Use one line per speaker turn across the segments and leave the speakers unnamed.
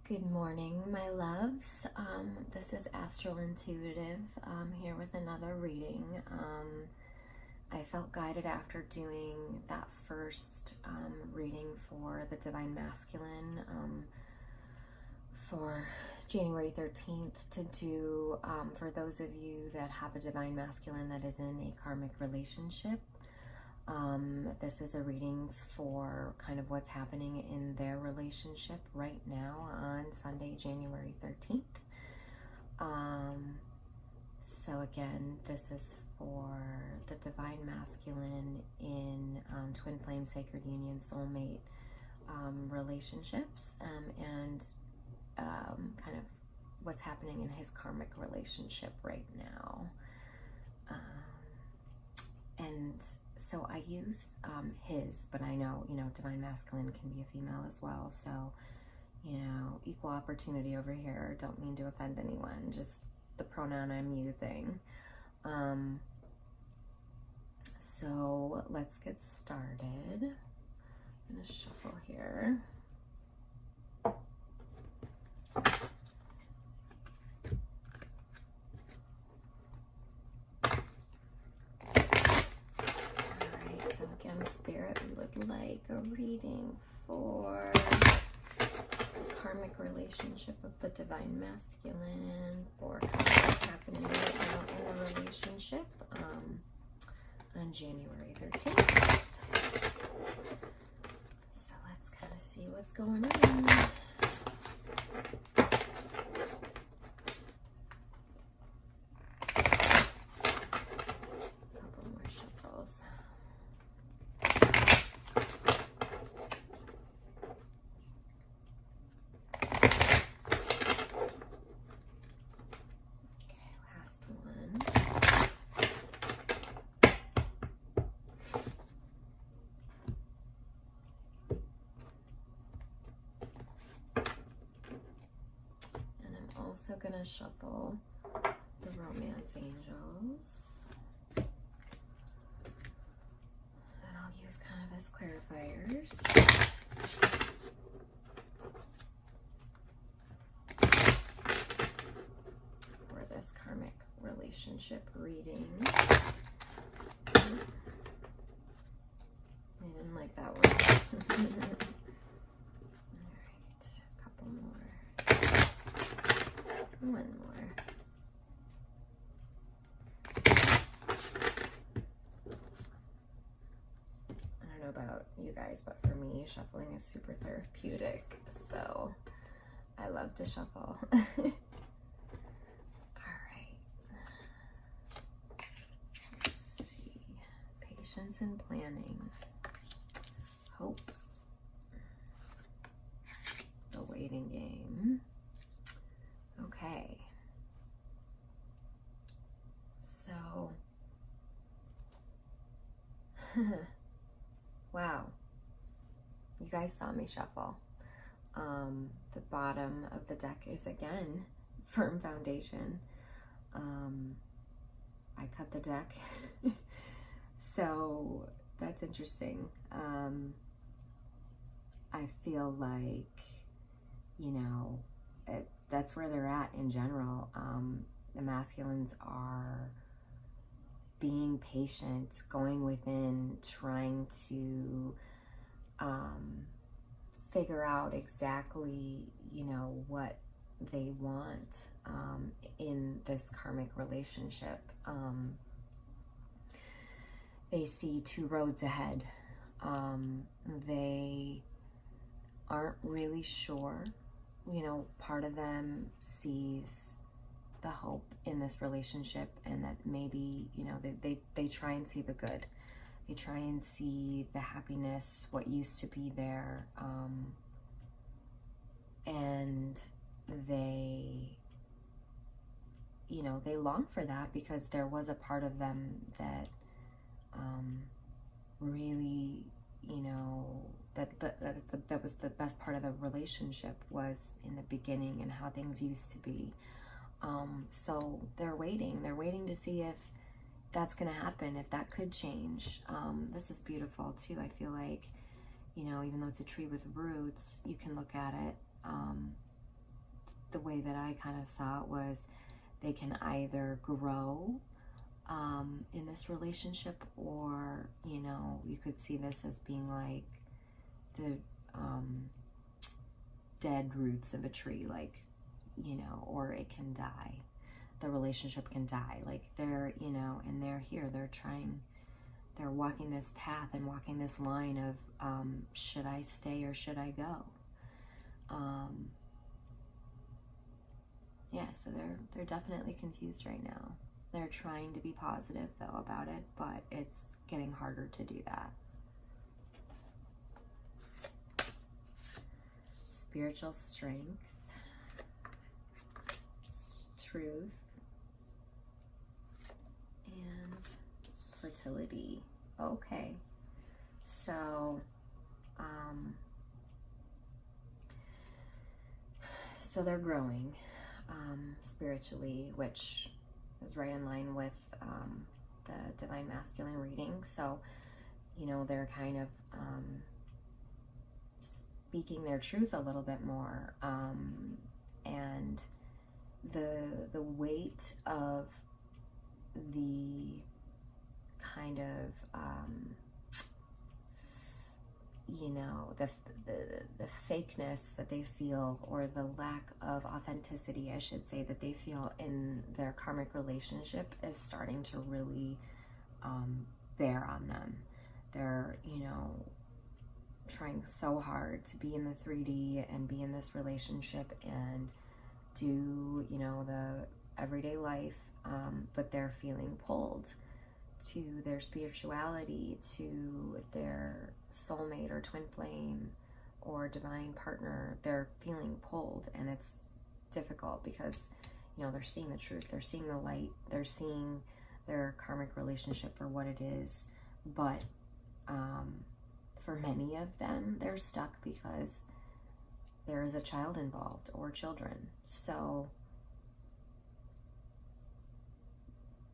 Good morning, my loves. This is Astral Intuitive here with another reading. I felt guided after doing that first reading for the Divine Masculine for January 13th to do for those of you that have a Divine Masculine that is in a karmic relationship. This is a reading for kind of what's happening in their relationship right now on Sunday, January 13th. So again, this is for the Divine Masculine in Twin Flame, Sacred Union, Soulmate relationships, and kind of what's happening in his karmic relationship right now. And so I use his, but I know, Divine Masculine can be a female as well. So, equal opportunity over here. Don't mean to offend anyone, just the pronoun I'm using. So let's get started. I'm gonna shuffle here. Spirit, we would like a reading for the karmic relationship of the Divine Masculine, for what's happening right now in the relationship on January 13th. So let's kind of see what's going on. Couple more shuffles. Also gonna shuffle the Romance Angels, and I'll use kind of as clarifiers. For this karmic relationship reading. I didn't like that one. One more. I don't know about you guys, but for me, shuffling is super therapeutic, so I love to shuffle. All right. Let's see. Patience and planning. Hope. The waiting game. Okay, so, wow, you guys saw me shuffle. The bottom of the deck is, again, firm foundation. I cut the deck, so that's interesting. I feel like, that's where they're at in general. The masculines are being patient, going within, trying to figure out exactly, what they want in this karmic relationship. They see two roads ahead. They aren't really sure. Part of them sees the hope in this relationship, and that maybe, they try and see the good. They try and see the happiness, what used to be there, and they, they long for that because there was a part of them that really, that was the best part of the relationship, was in the beginning and how things used to be. So they're waiting to see if that's going to happen, if that could change. This is beautiful too. I feel like, even though it's a tree with roots, you can look at it the way that I kind of saw it was they can either grow in this relationship, or, you know, you could see this as being like the dead roots of a tree, like, you know, or it can die. The relationship can die. Like they're, you know, and they're here, they're walking this path and walking this line of, should I stay or should I go? Yeah, so they're definitely confused right now. They're trying to be positive though about it, but it's getting harder to do that. Spiritual strength, truth, and fertility. Okay, so so they're growing spiritually, which is right in line with the Divine Masculine reading. So, you know, they're kind of speaking their truth a little bit more, and the weight of the kind of you know, the fakeness that they feel, or the lack of authenticity, I should say, that they feel in their karmic relationship is starting to really bear on them. They're, you know, trying so hard to be in the 3D and be in this relationship and do, you know, the everyday life, but they're feeling pulled to their spirituality, to their soulmate or twin flame or divine partner. They're feeling pulled, and it's difficult because, you know, they're seeing the truth, they're seeing the light, they're seeing their karmic relationship for what it is, but for many of them, they're stuck because there is a child involved or children. So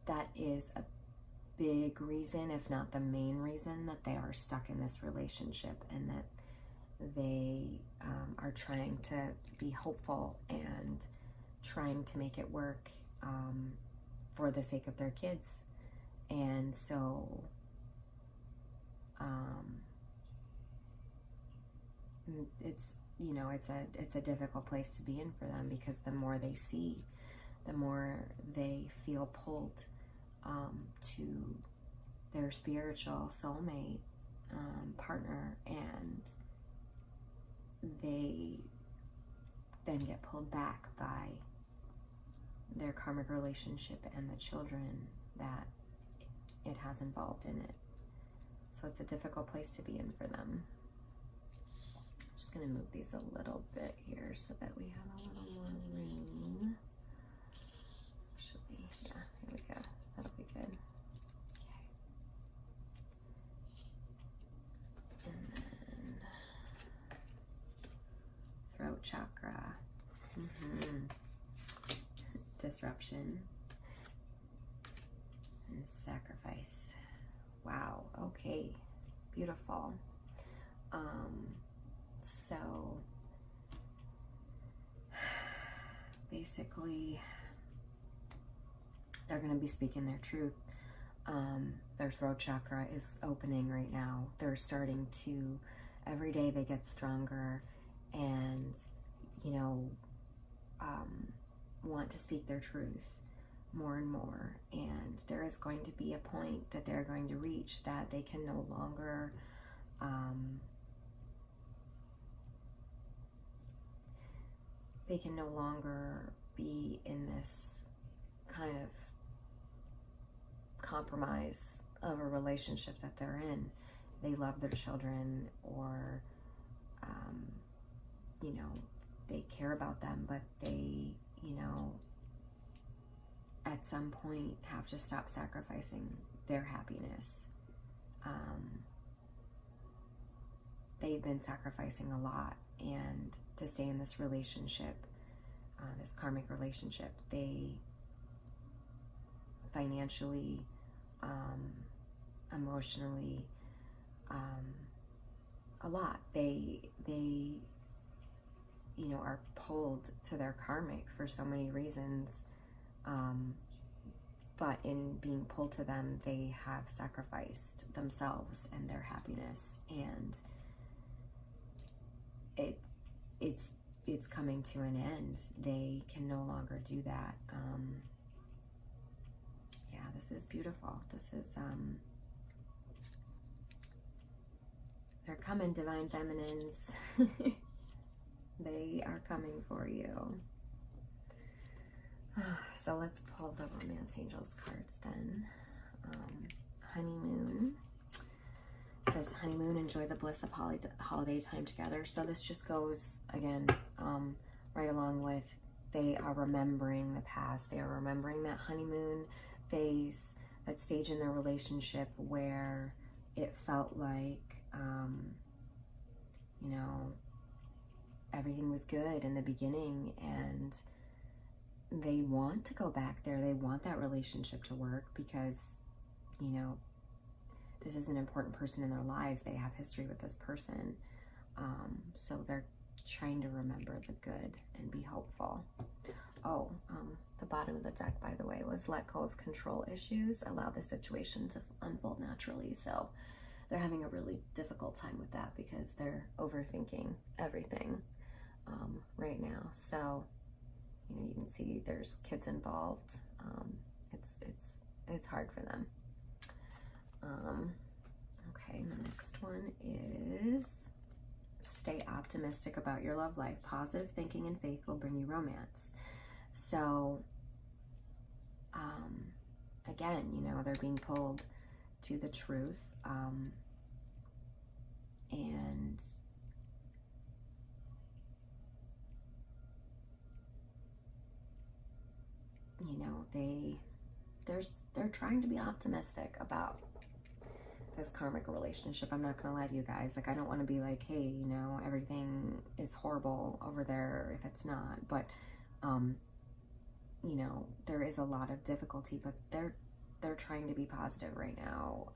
that is a big reason, if not the main reason, that they are stuck in this relationship, and that they are trying to be hopeful and trying to make it work for the sake of their kids. And so it's, you know, it's a difficult place to be in for them, because the more they see, the more they feel pulled to their spiritual soulmate partner, and they then get pulled back by their karmic relationship and the children that it has involved in it. So it's a difficult place to be in for them. I'm just going to move these a little bit here so that we have a little more room. Actually, yeah, here we go. That'll be good. Okay. And then throat chakra. Disruption and sacrifice. Wow. Okay. Beautiful. So basically, they're going to be speaking their truth. Their throat chakra is opening right now. They're starting to, every day they get stronger, and, you know, want to speak their truth more and more. And there is going to be a point that they're going to reach that they can no longer be in this kind of compromise of a relationship that they're in. They love their children, or you know, they care about them, but they, you know, at some point have to stop sacrificing their happiness. They've been sacrificing a lot, and to stay in this relationship, this karmic relationship, they financially, emotionally, a lot. They, you know, are pulled to their karmic for so many reasons. But in being pulled to them, they have sacrificed themselves and their happiness, and it's coming to an end. They can no longer do that. Yeah, this is beautiful. This is, they're coming, divine feminines. They are coming for you. So let's pull the Romance Angels cards then. Honeymoon. It says, honeymoon, enjoy the bliss of holiday time together. So this just goes, again, right along with, they are remembering the past. They are remembering that honeymoon phase, that stage in their relationship where it felt like, you know, everything was good in the beginning, and they want to go back there. They want that relationship to work because, you know, this is an important person in their lives. They have history with this person. So they're trying to remember the good and be hopeful. Oh, the bottom of the deck, by the way, was let go of control issues. Allow the situation to unfold naturally. So they're having a really difficult time with that because they're overthinking everything right now. So, you know, you can see there's kids involved. It's hard for them. Okay, the next one is stay optimistic about your love life. Positive thinking and faith will bring you romance. So, again, you know, they're being pulled to the truth. And you know, they're trying to be optimistic about this karmic relationship. I'm not gonna lie to you guys, like, I don't want to be like, hey, you know, everything is horrible over there if it's not. But you know, there is a lot of difficulty, but they're trying to be positive right now.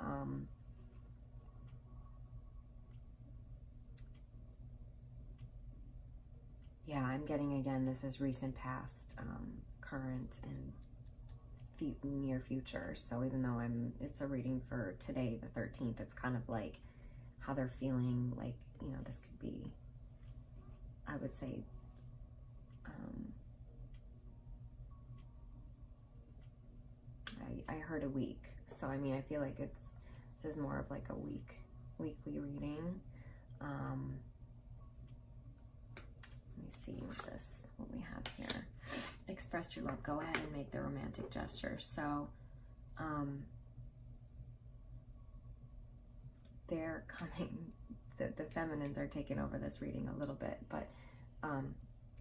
Yeah, I'm getting, again, this is recent past, current, and near future. So even though it's a reading for today, the 13th, it's kind of like how they're feeling. Like, you know, this could be, I would say, I heard a week. So, I mean, I feel like this is more of like a weekly reading. Let me see what we have here. Express your love. Go ahead and make the romantic gesture. So, they're coming, the feminines are taking over this reading a little bit, but,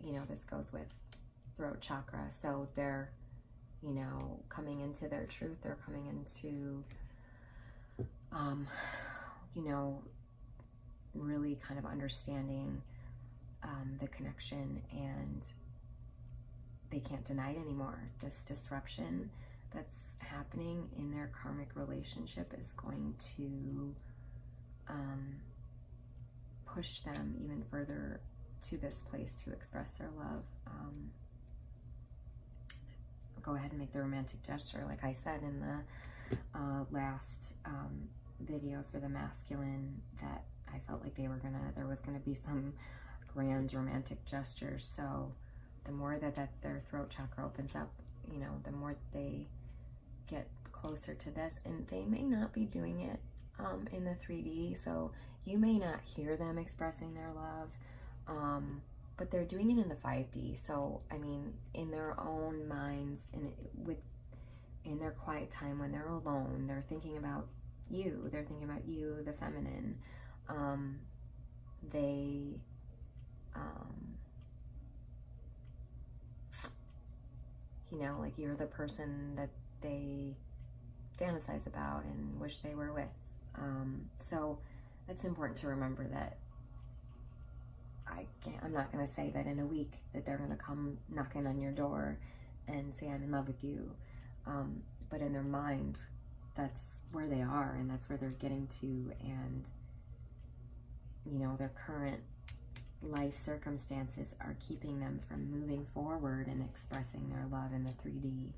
you know, this goes with throat chakra. So they're, you know, coming into their truth. They're coming into, you know, really kind of understanding the connection, and they can't deny it anymore. This disruption that's happening in their karmic relationship is going to push them even further to this place to express their love. Go ahead and make the romantic gesture. Like I said in the last video for the masculine, that I felt like there was gonna be some grand romantic gestures. So the more that their throat chakra opens up, you know, the more they get closer to this. And they may not be doing it in the 3D, so you may not hear them expressing their love, but they're doing it in the 5D. So, I mean, in their own minds, in their quiet time when they're alone, they're thinking about you. They're thinking about you, the feminine. You know, like, you're the person that they fantasize about and wish they were with. So it's important to remember that I'm not going to say that in a week that they're going to come knocking on your door and say, I'm in love with you. But in their mind, that's where they are, and that's where they're getting to. And, you know, their current life circumstances are keeping them from moving forward and expressing their love in the 3D.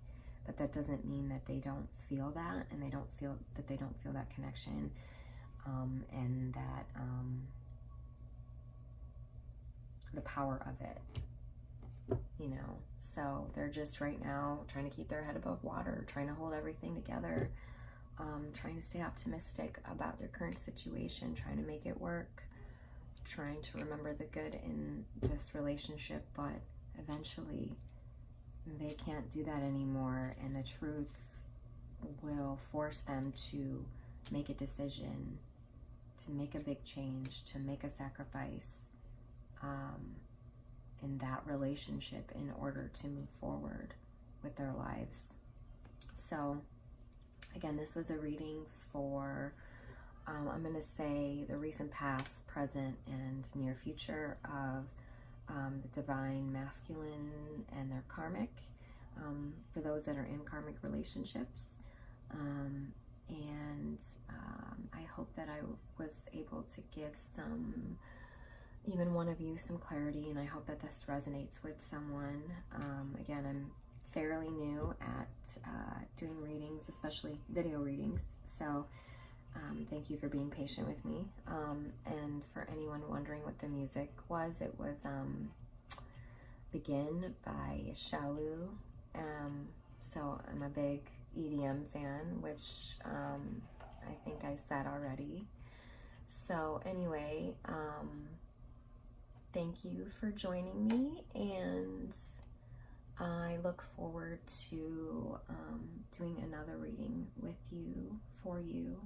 But that doesn't mean that they don't feel that, and they don't feel that connection, and that the power of it, you know. So they're just right now trying to keep their head above water, trying to hold everything together, trying to stay optimistic about their current situation, trying to make it work, trying to remember the good in this relationship, but eventually they can't do that anymore, and the truth will force them to make a decision, to make a big change, to make a sacrifice in that relationship in order to move forward with their lives. So again, this was a reading for I'm going to say the recent past, present, and near future of the divine masculine and their karmic, for those that are in karmic relationships. And I hope that I was able to give even one of you some clarity, and I hope that this resonates with someone. Again, I'm fairly new at doing readings, especially video readings, so thank you for being patient with me. And for anyone wondering what the music was, it was Begin by Shallou. So I'm a big EDM fan, which I think I said already. So anyway, thank you for joining me, and I look forward to doing another reading with you, for you,